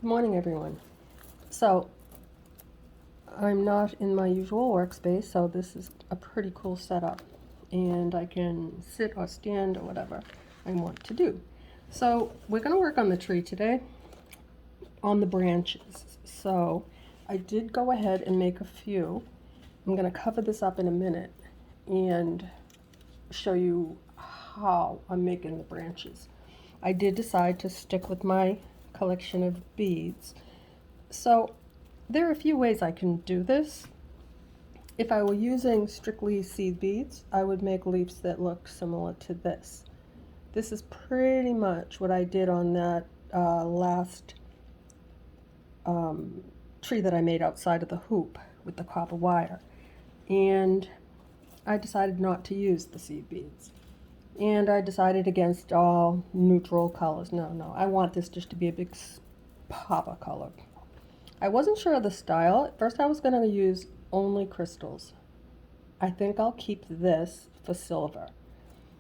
Good morning, everyone. So, I'm not in my usual workspace, so this is a pretty cool setup. And I can sit or stand or whatever I want to do. So, we're going to work on the tree today, on the branches. So, I did go ahead and make a few. I'm going to cover this up in a minute and show you how I'm making the branches. I did decide to stick with my collection of beads. So there are a few ways I can do this. If I were using strictly seed beads, I would make leaves that look similar to this. This is pretty much what I did on that last tree that I made outside of the hoop with the copper wire. And I decided not to use the seed beads. And I decided against all neutral colors. No, I want this just to be a big pop of color. I wasn't sure of the style. At first I was going to use only crystals. I think I'll keep this for silver.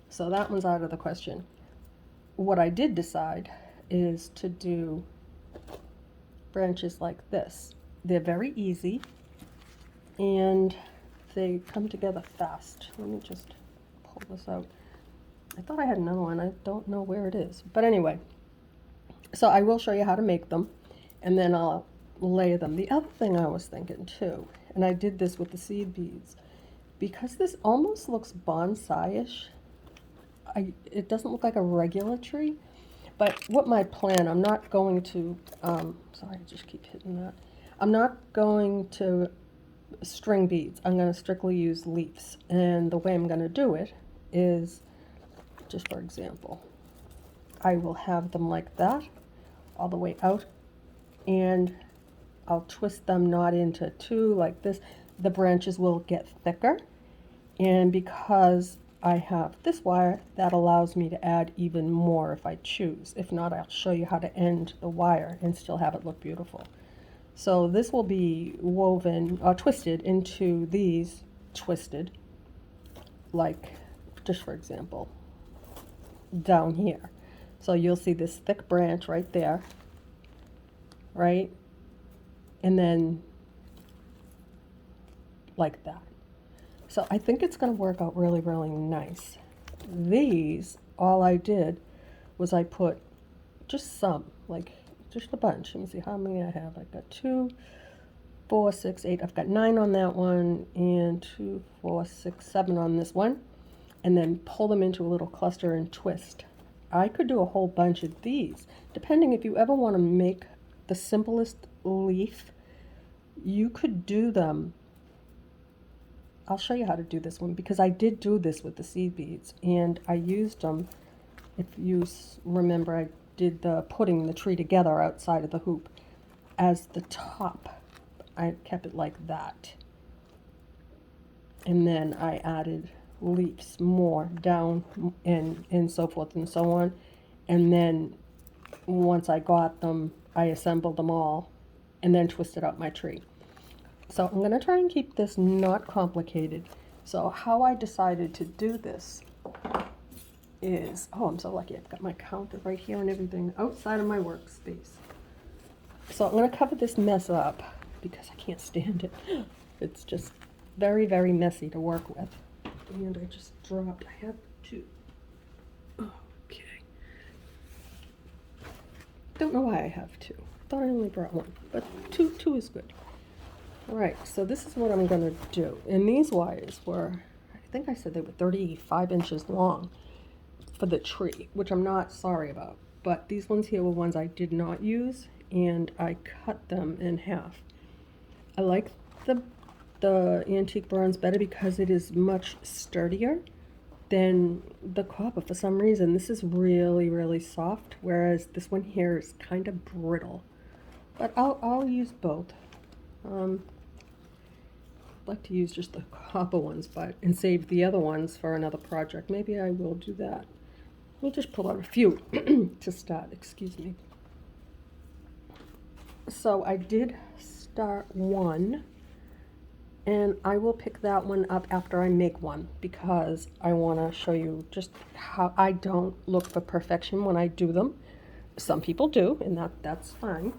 So that one's out of the question. What I did decide is to do branches like this. They're very easy and they come together fast. Let me just pull this out. I thought I had another one. I don't know where it is. But anyway, so I will show you how to make them and then I'll lay them. The other thing I was thinking too, and I did this with the seed beads, because this almost looks bonsai-ish, it doesn't look like a regular tree, but what my plan, I'm not going to, sorry, I just keep hitting that. I'm not going to string beads. I'm going to strictly use leaves. And the way I'm going to do it is, just for example, I will have them like that, all the way out, and I'll twist them not into two like this. The branches will get thicker, and because I have this wire, that allows me to add even more if I choose. If not, I'll show you how to end the wire and still have it look beautiful. So this will be woven or twisted into these twisted, like just for example, down here. So you'll see this thick branch right there, right? And then like that. So I think it's going to work out really, really nice. These, all I did was I put just some, like just a bunch. Let me see how many I have. I've got 2, 4, 6, 8. I've got 9 on that one and 2, 4, 6, 7 on this one. And then pull them into a little cluster and twist. I could do a whole bunch of these. Depending if you ever want to make the simplest leaf, you could do them. I'll show you how to do this one because I did do this with the seed beads and I used them. If you remember, I did the putting the tree together outside of the hoop as the top. I kept it like that. And then I added leaves more down and so forth and so on. And then once I got them, I assembled them all and then twisted out my tree. So I'm going to try and keep this not complicated. So how I decided to do this is, oh, I'm so lucky. I've got my counter right here and everything outside of my workspace. So I'm going to cover this mess up because I can't stand it. It's just very, very messy to work with. And I just dropped, I have 2. Okay. Don't know why I have 2. I thought I only brought 1, but two is good. All right, so this is what I'm going to do. And these wires were, I think I said they were 35 inches long for the tree, which I'm not sorry about. But these ones here were ones I did not use, and I cut them in half. I like the antique bronze better because it is much sturdier than the copper. For some reason, this is really, really soft, whereas this one here is kind of brittle. But I'll use both. I'd like to use just the copper ones, and save the other ones for another project. Maybe I will do that. We'll just pull out a few to start, excuse me. So I did start one, and I will pick that one up after I make one because I want to show you just how I don't look for perfection when I do them. Some people do, and that's fine.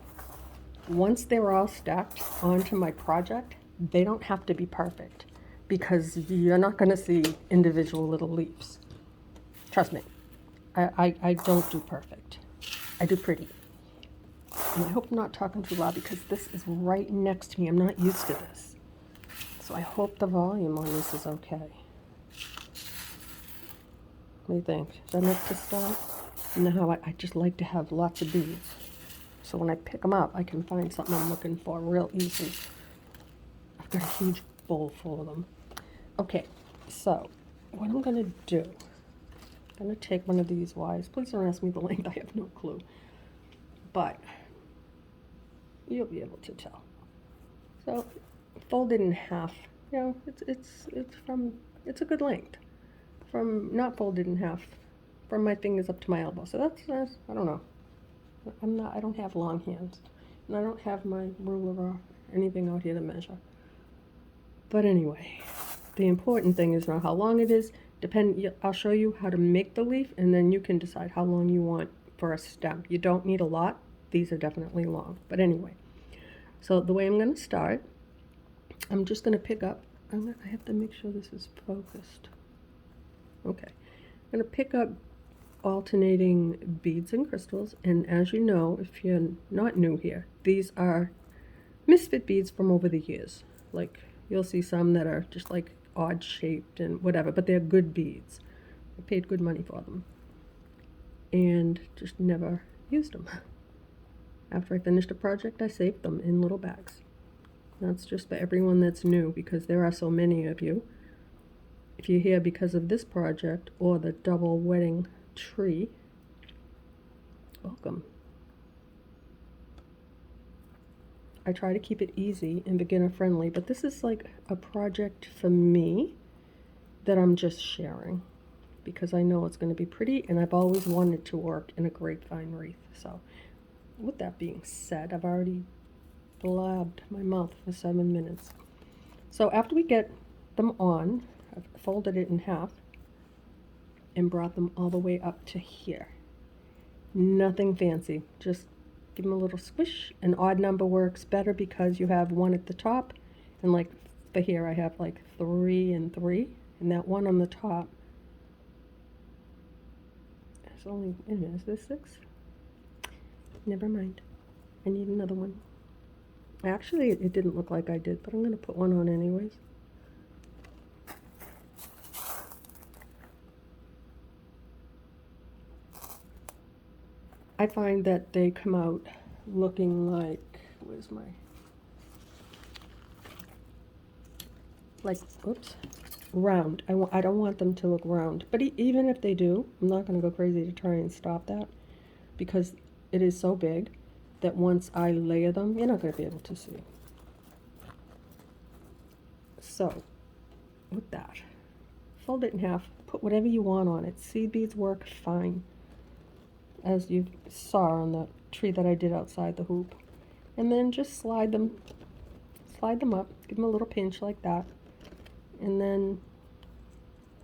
once they're all stacked onto my project, they don't have to be perfect because you're not going to see individual little leaves. Trust me, I don't do perfect. I do pretty. And I hope I'm not talking too loud because this is right next to me. I'm not used to this. So I hope the volume on this is okay. What do you think? Is that enough to start? No, I just like to have lots of beads. So when I pick them up, I can find something I'm looking for real easy. I've got a huge bowl full of them. Okay, so what I'm going to do, I'm going to take one of these wires. Please don't ask me the length. I have no clue. But you'll be able to tell. So fold it in half. You know, it's a good length. From not folded in half, from my fingers up to my elbow. So that's I don't know. I don't have long hands, and I don't have my ruler or anything out here to measure. But anyway, the important thing is not how long it is. I'll show you how to make the leaf, and then you can decide how long you want for a stem. You don't need a lot. These are definitely long. But anyway, so the way I'm going to start, I'm just going to pick up. I have to make sure this is focused. Okay, I'm going to pick up alternating beads and crystals, and as you know, if you're not new here, these are misfit beads from over the years. Like, you'll see some that are just like odd shaped and whatever, but they're good beads. I paid good money for them and just never used them. After I finished a project, I saved them in little bags. That's just for everyone that's new, because there are so many of you. If you're here because of this project or the double wedding tree, welcome. I try to keep it easy and beginner friendly, but this is like a project for me that I'm just sharing because I know it's going to be pretty, and I've always wanted to work in a grapevine wreath. So with that being said, I've already blabbed my mouth for 7 minutes. So after we get them on, I've folded it in half and brought them all the way up to here. Nothing fancy, just give them a little squish. An odd number works better because you have one at the top, and like for here I have like 3 and 3, and that one on the top is only, wait a minute, is this 6? Never mind, I need another one. Actually, it didn't look like I did, but I'm going to put one on anyways. I find that they come out looking like, where's my, like, oops, round. I don't want them to look round, but even if they do, I'm not going to go crazy to try and stop that, because it is so big that once I layer them, you're not going to be able to see. So with that, fold it in half, put whatever you want on it. Seed beads work fine, as you saw on the tree that I did outside the hoop. And then just slide them up, give them a little pinch like that, and then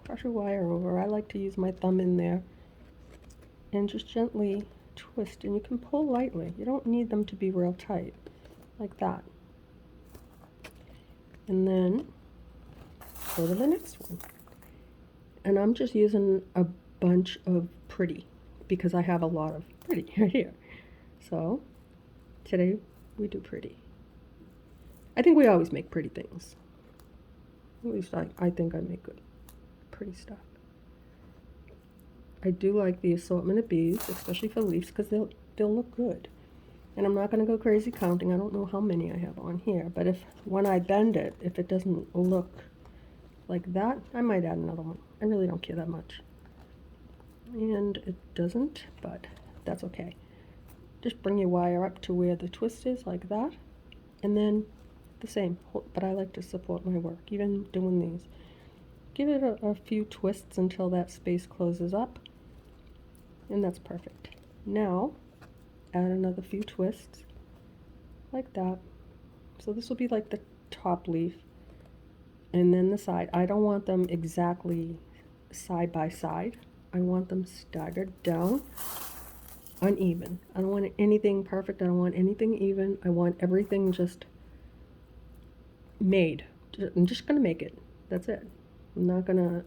cross your wire over. I like to use my thumb in there and just gently twist, and you can pull lightly. You don't need them to be real tight, like that. And then go to the next one. And I'm just using a bunch of pretty because I have a lot of pretty right here. So today we do pretty. I think we always make pretty things. At least I think I make good pretty stuff. I do like the assortment of beads, especially for leaves, because they'll look good. And I'm not going to go crazy counting. I don't know how many I have on here, but when I bend it, if it doesn't look like that, I might add another one. I really don't care that much. And it doesn't, but that's okay. Just bring your wire up to where the twist is, like that, and then the same. But I like to support my work, even doing these. Give it a few twists until that space closes up, and that's perfect. Now add another few twists like that. So this will be like the top leaf, and then the side. I don't want them exactly side by side. I want them staggered down uneven. I don't want anything perfect. I don't want anything even. I want everything just made. I'm just going to make it. That's it. I'm not going to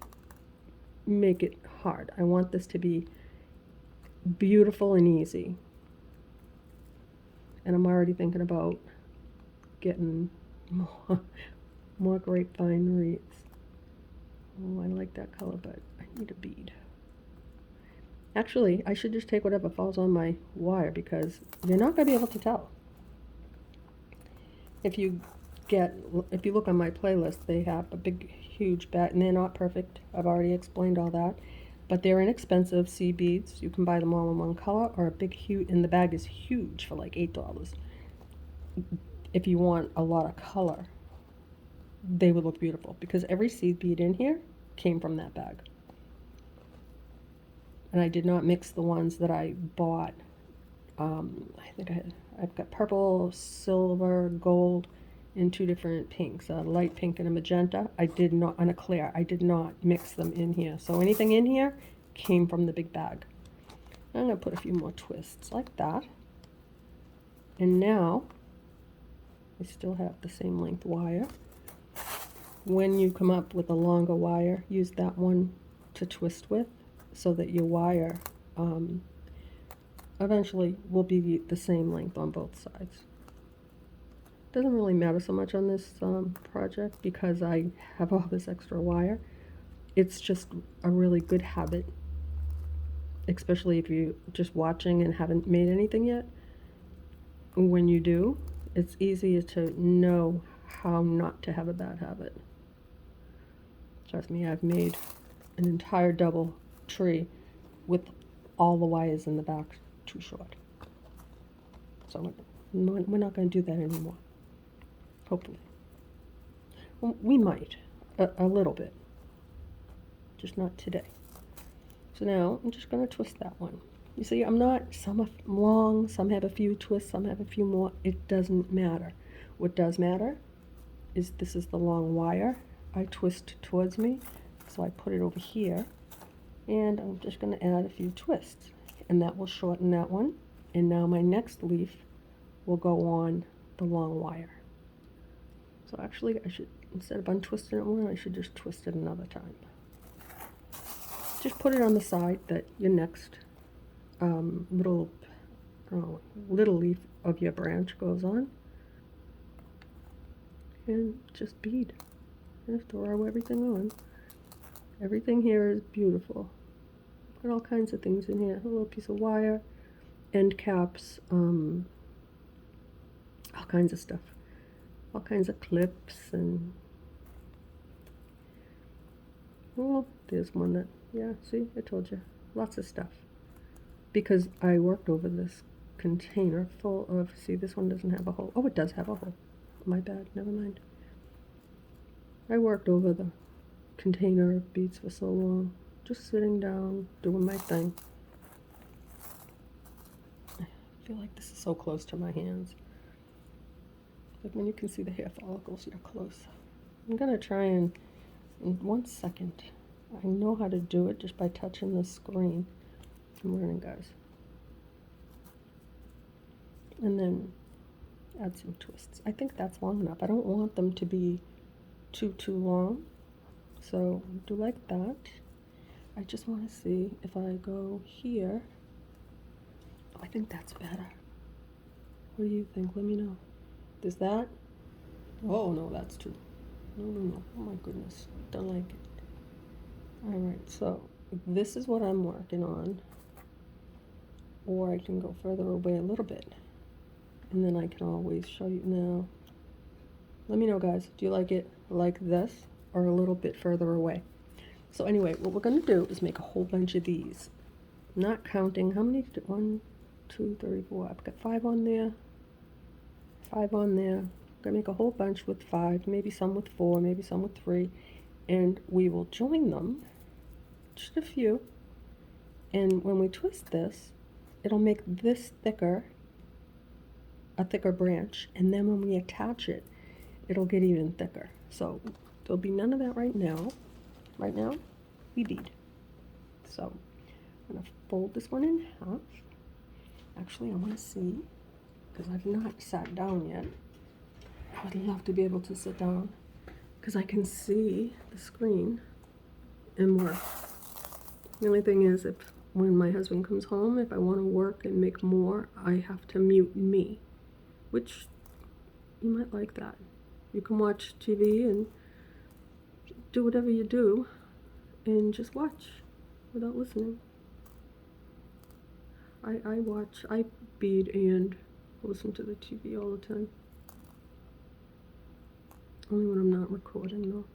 make it hard. I want this to be beautiful and easy. And I'm already thinking about getting more grapevine wreaths. Oh, I like that color, but I need a bead. Actually, I should just take whatever falls on my wire because you're not going to be able to tell. If you look on my playlist, they have a big, huge bag, and they're not perfect. I've already explained all that. But they're inexpensive seed beads. You can buy them all in one color, or a big, huge, and the bag is huge for like $8. If you want a lot of color, they would look beautiful because every seed bead in here came from that bag. And I did not mix the ones that I bought. I think I've got purple, silver, gold, and 2 different pinks, a light pink and a magenta. I did not, and a clear. I did not mix them in here. So anything in here came from the big bag. I'm going to put a few more twists like that. And now, I still have the same length wire. When you come up with a longer wire, use that one to twist with so that your wire eventually will be the same length on both sides. Doesn't really matter so much on this project because I have all this extra wire. It's just a really good habit, especially if you're just watching and haven't made anything yet. When you do, it's easier to know how not to have a bad habit. Trust me, I've made an entire double tree with all the wires in the back too short. So we're not going to do that anymore. Hopefully. Well, we might, a little bit, just not today. So now I'm just going to twist that one. You see, some are long, some have a few twists, some have a few more. It doesn't matter. What does matter is this is the long wire I twist towards me. So I put it over here, and I'm just going to add a few twists, and that will shorten that one. And now my next leaf will go on the long wire. So actually, I should, instead of untwisting it one, I should just twist it another time. Just put it on the side that your next little leaf of your branch goes on. And just bead. And throw everything on. Everything here is beautiful. Put all kinds of things in here. A little piece of wire, end caps, all kinds of stuff. All kinds of clips and, well, there's one that, yeah, see, I told you, lots of stuff. Because I worked over this container full of, see, this one doesn't have a hole. Oh, it does have a hole. My bad, never mind. I worked over the container of beads for so long, just sitting down, doing my thing. I feel like this is so close to my hands. Like when you can see the hair follicles, you're close. I'm gonna try and, in 1 second, I know how to do it just by touching the screen. I'm learning, guys. And then add some twists. I think that's long enough. I don't want them to be too long. So do like that. I just want to see if I go here. Oh, I think that's better. What do you think? Let me know. Is that? Oh no, that's too. No. Oh my goodness. Don't like it. Alright, so this is what I'm working on. Or I can go further away a little bit. And then I can always show you now. Let me know, guys. Do you like it like this or a little bit further away? So anyway, what we're going to do is make a whole bunch of these. I'm not counting. How many? 1, 2, 3, 4. I've got 5 on there. 5 on there. I'm going to make a whole bunch with 5. Maybe some with 4. Maybe some with 3. And we will join them. Just a few. And when we twist this, it'll make this thicker. A thicker branch. And then when we attach it, it'll get even thicker. So there'll be none of that right now. Right now, we bead. So I'm going to fold this one in half. Actually, I want to see, because I've not sat down yet. I would love to be able to sit down, because I can see the screen and work. The only thing is, when my husband comes home, if I want to work and make more, I have to mute me, which you might like that. You can watch TV and do whatever you do and just watch without listening. I bead and listen to the TV all the time. Only when I'm not recording though.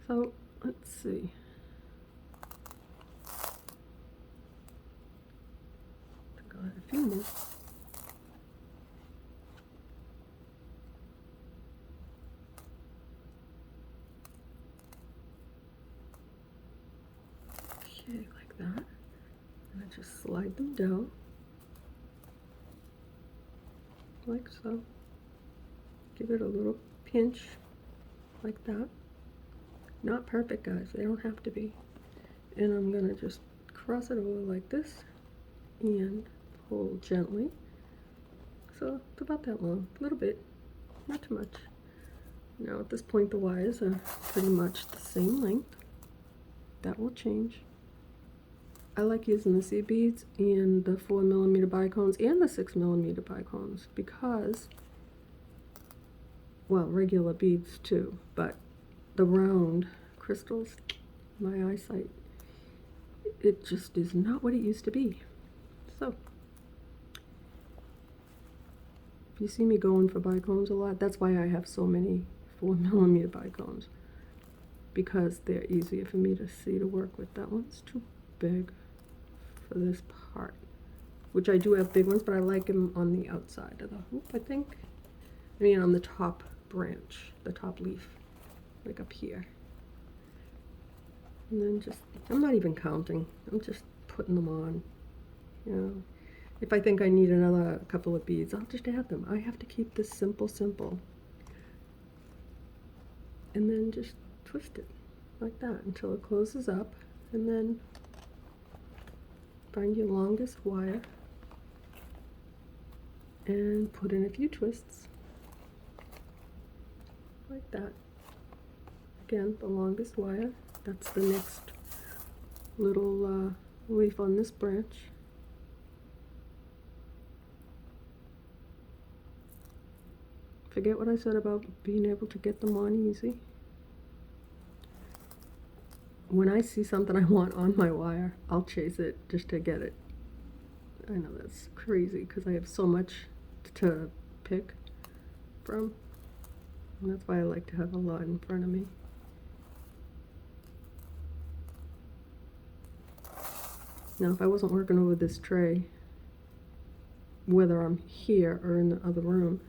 So, let's see. I think I'll add a few more. Okay, like that. And I just slide them down. Like so. Give it a little pinch, like that. Not perfect, guys, they don't have to be. And I'm gonna just cross it over like this and pull gently. So it's about that long, a little bit, not too much. Now at this point the wires are pretty much the same length. That will change. I like using the seed beads and the 4mm bicones and the 6mm bicones because, well, regular beads too, but the round crystals, my eyesight, it just is not what it used to be. So, if you see me going for bicones a lot, that's why I have so many 4mm bicones, because they're easier for me to see to work with. That one's too big for this part, which I do have big ones, but I like them on the outside of the hoop, I think. I mean on the top branch, the top leaf, like up here. And then just, I'm not even counting, I'm just putting them on, you know. If I think I need another couple of beads, I'll just add them. I have to keep this simple. And then just twist it like that until it closes up, and then find your longest wire and put in a few twists like that. Again, the longest wire, that's the next little leaf on this branch. Forget what I said about being able to get them on easy. When I see something I want on my wire, I'll chase it just to get it. I know that's crazy because I have so much to pick from. And that's why I like to have a lot in front of me. Now, if I wasn't working over this tray, whether I'm here or in the other room,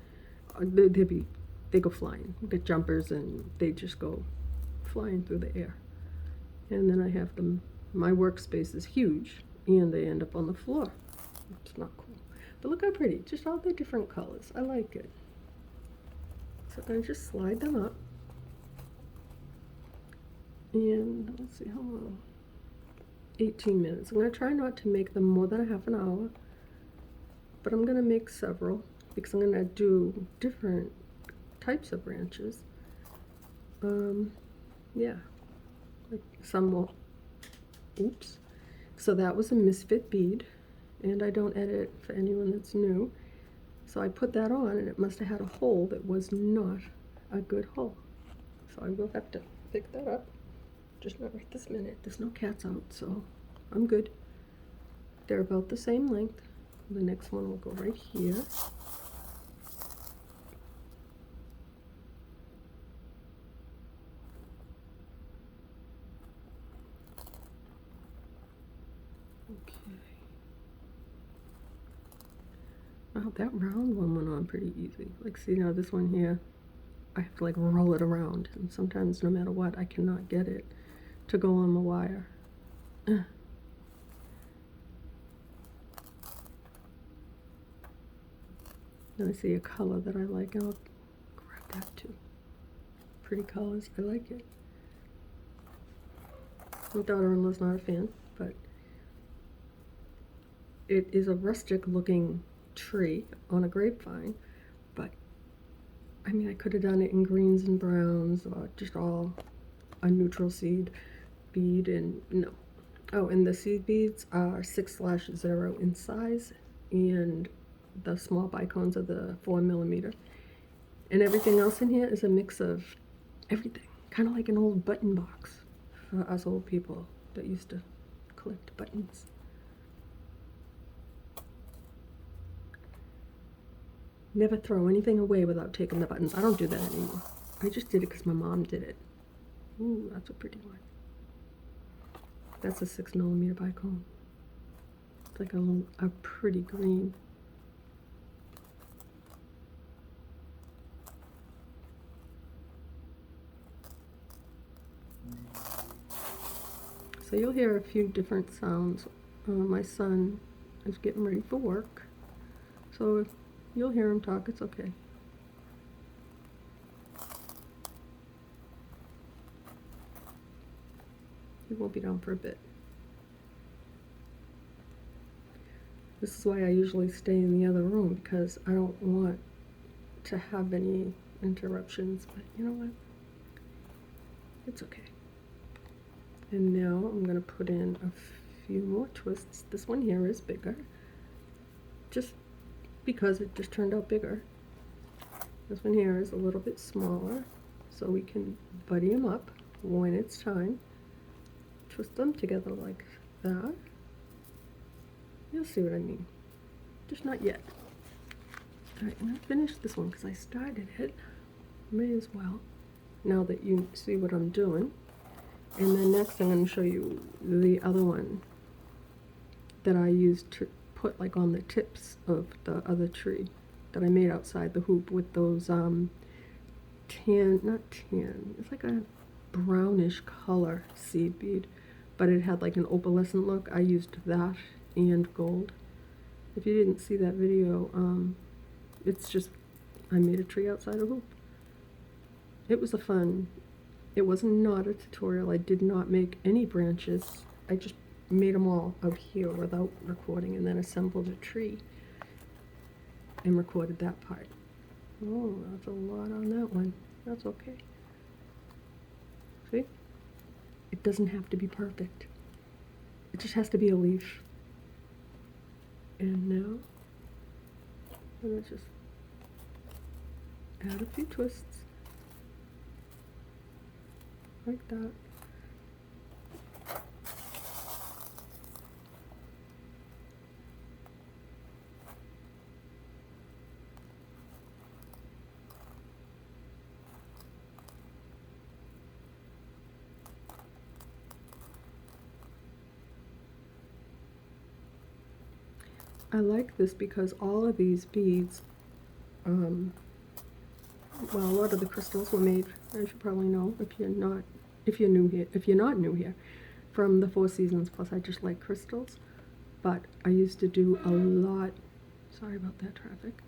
they go flying. We get jumpers and they just go flying through the air. And then I have them, my workspace is huge, and they end up on the floor. It's not cool. But look how pretty, just all the different colors. I like it. So I'm going to just slide them up. And let's see how long. 18 minutes. I'm going to try not to make them more than a half an hour, but I'm going to make several because I'm going to do different types of branches. Yeah, like some will, oops. So that was a misfit bead, and I don't edit for anyone that's new. So I put that on, and it must have had a hole that was not a good hole. So I will have to pick that up. Just not right this minute. There's no cats out, so I'm good. They're about the same length. The next one will go right here. Okay. Wow, that round one went on pretty easy. Like, see now this one here, I have to like roll it around, and sometimes no matter what, I cannot get it to go on the wire. Then I see a color that I like, and I'll grab that too. Pretty colors, I like it. My daughter-in-law's not a fan, but it is a rustic looking tree on a grapevine, but I mean, I could have done it in greens and browns or just all a neutral seed bead, and no. Oh, and the seed beads are 6/0 in size, and the small bicones are the 4mm. And everything else in here is a mix of everything, kind of like an old button box for us old people that used to collect buttons. Never throw anything away without taking the buttons. I don't do that anymore. I just did it because my mom did it. Ooh, that's a pretty one. That's a 6mm bicone. It's like a pretty green. So you'll hear a few different sounds. My son is getting ready for work, so you'll hear him talk. It's okay. He won't be down for a bit. This is why I usually stay in the other room, because I don't want to have any interruptions, but you know what? It's okay. And now I'm going to put in a few more twists. This one here is bigger, just because it just turned out bigger. This one here is a little bit smaller, so we can buddy them up when it's time. Twist them together like that. You'll see what I mean. Just not yet. Alright, and I finished this one because I started it. May as well, now that you see what I'm doing. And then next I'm going to show you the other one that I used to put like on the tips of the other tree that I made outside the hoop with those not tan, it's like a brownish color seed bead, but it had like an opalescent look. I used that and gold. If you didn't see that video, it's just, I made a tree outside a hoop. It was it was not a tutorial. I did not make any branches. I just made them all out here without recording, and then assembled a tree and recorded that part. Oh, that's a lot on that one. That's okay. See? It doesn't have to be perfect. It just has to be a leaf. And now, I'm going to just add a few twists. Like that. I like this because all of these beads, well, a lot of the crystals were made, as you probably know, if you're not new here, from the Four Seasons. Plus, I just like crystals. But I used to do a lot, sorry about that traffic,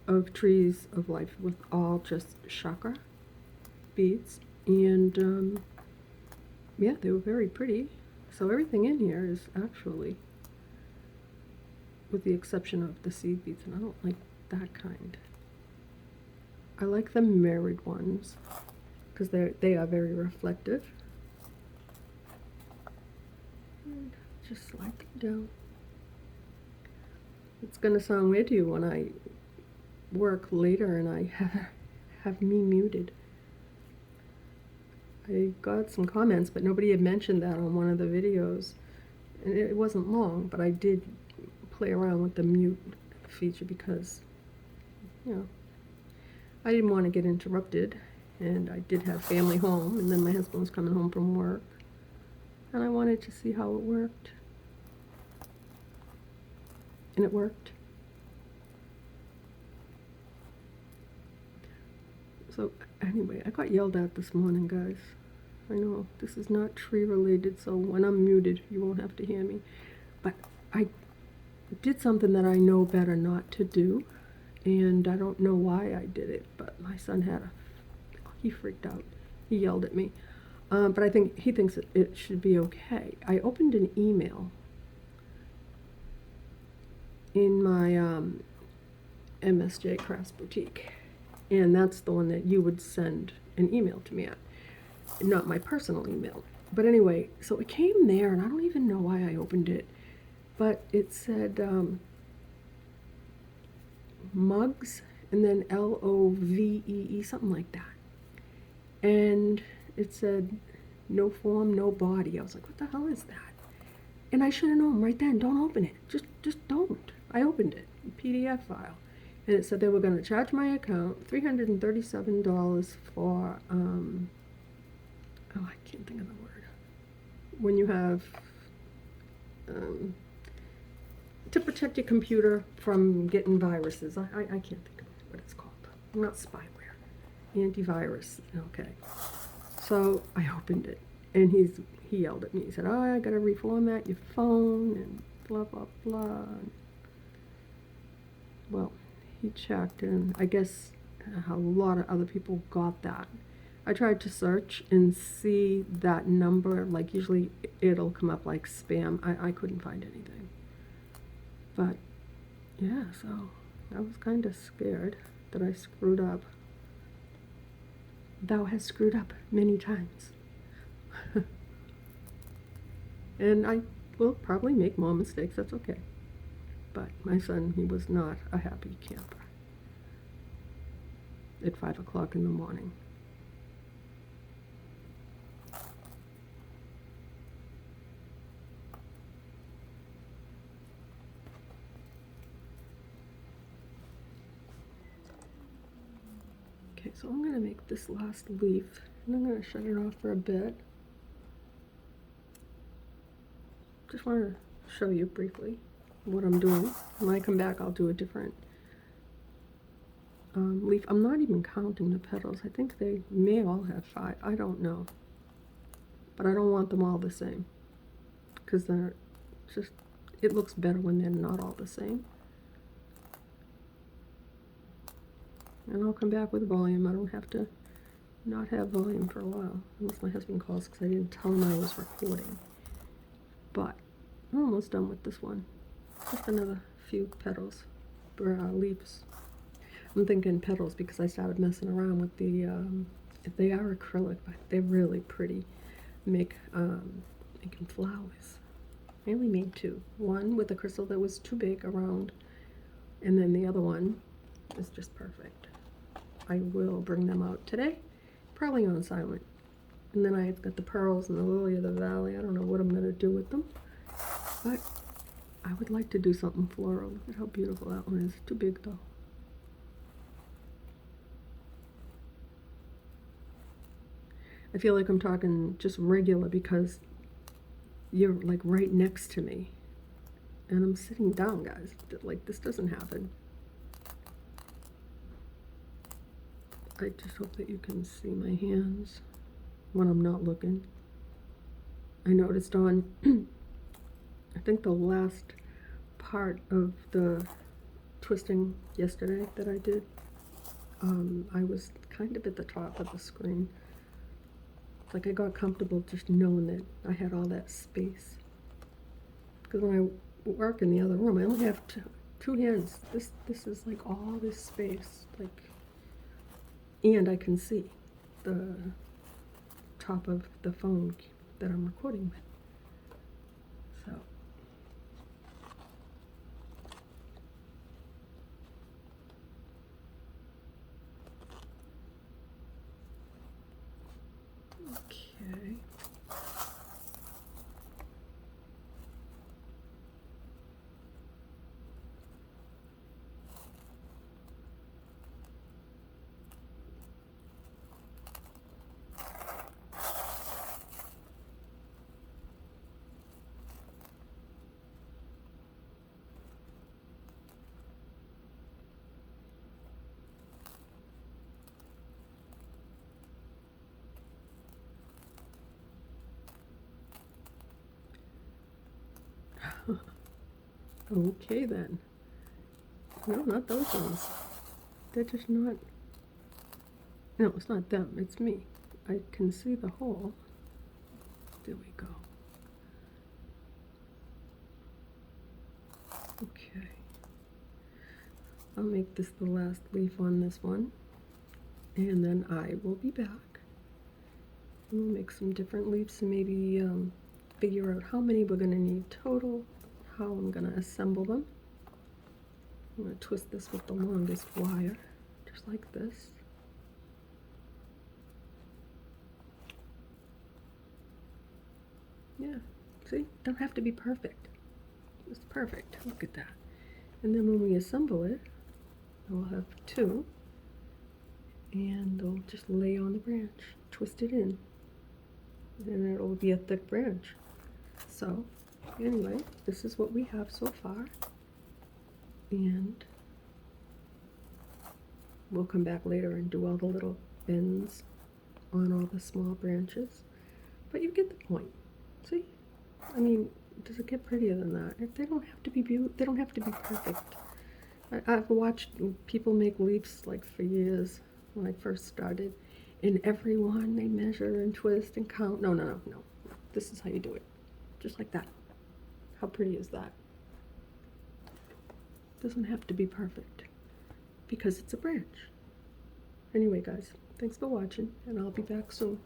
of trees of life with all just chakra beads, and yeah, they were very pretty. So everything in here is actually, with the exception of the seed beads, and I don't like that kind. I like the mirrored ones because they are very reflective. And just slide them down. It's gonna sound weird to you when I work later and I have me muted. I got some comments, but nobody had mentioned that on one of the videos, and it wasn't long, but I did play around with the mute feature because, you know, I didn't want to get interrupted, and I did have family home, and then my husband was coming home from work, and I wanted to see how it worked, and it worked. So anyway, I got yelled at this morning, guys. I know this is not tree related, so when I'm muted you won't have to hear me, but I did something that I know better not to do, and I don't know why I did it, but my son he freaked out. He yelled at me, but I think he thinks it should be okay. I opened an email in my MSJ Crafts Boutique. And that's the one that you would send an email to me at, not my personal email. But anyway, so it came there, and I don't even know why I opened it, but it said mugs, and then LOVEE, something like that. And it said no form, no body. I was like, what the hell is that? And I should have known right then, don't open it. Just don't. I opened it, PDF file. And it said they were going to charge my account $337 for, oh, I can't think of the word. When you have, to protect your computer from getting viruses. I can't think of what it's called. Not spyware. Antivirus. Okay. So I opened it, and he yelled at me. He said, oh, I got to reformat your phone, and blah, blah, blah. Well, he checked, and I guess a lot of other people got that. I tried to search and see that number. Like, usually it'll come up like spam. I couldn't find anything. But, yeah, so I was kind of scared that I screwed up. Thou hast screwed up many times. And I will probably make more mistakes. That's okay. But my son, he was not a happy camper at 5 o'clock in the morning. Okay, so I'm going to make this last leaf, and I'm going to shut it off for a bit. Just want to show you briefly what I'm doing. When I come back, I'll do a different leaf. I'm not even counting the petals. I think they may all have 5. I don't know. But I don't want them all the same, because they're just, it looks better when they're not all the same. And I'll come back with volume. I don't have to not have volume for a while, unless my husband calls, because I didn't tell him I was recording. But I'm almost done with this one. Just another few petals, or leaves. I'm thinking petals because I started messing around with the, they are acrylic, but they're really pretty. Making flowers. I only made 2. One with a crystal that was too big around, and then the other one is just perfect. I will bring them out today, probably on silent. And then I've got the pearls and the lily of the valley. I don't know what I'm going to do with them, but I would like to do something floral. Look at how beautiful that one is. Too big though. I feel like I'm talking just regular because you're like right next to me. And I'm sitting down, guys. Like, this doesn't happen. I just hope that you can see my hands when I'm not looking. I noticed on, I think the last part of the twisting yesterday that I did, I was kind of at the top of the screen. It's like I got comfortable just knowing that I had all that space. Because when I work in the other room, I only have two hands. This is like all this space, like, and I can see the top of the phone that I'm recording with. So. Okay. Okay then. No, not those ones. They're just not. No, it's not them, it's me. I can see the hole. There we go. Okay. I'll make this the last leaf on this one, and then I will be back. And we'll make some different leaves and maybe figure out how many we're going to need total, how I'm going to assemble them. I'm going to twist this with the longest wire, just like this. Yeah, see, don't have to be perfect. It's perfect. Look at that. And then when we assemble it, we'll have two, and they'll just lay on the branch, twist it in, and it'll be a thick branch. So, anyway, this is what we have so far, and we'll come back later and do all the little bends on all the small branches. But you get the point. See? I mean, does it get prettier than that? They don't have to be they don't have to be perfect. I've watched people make leaves like for years when I first started. In every one, they measure and twist and count. No, no, no, no. This is how you do it. Just like that. How pretty is that? Doesn't have to be perfect because it's a branch. Anyway, guys, thanks for watching, and I'll be back soon.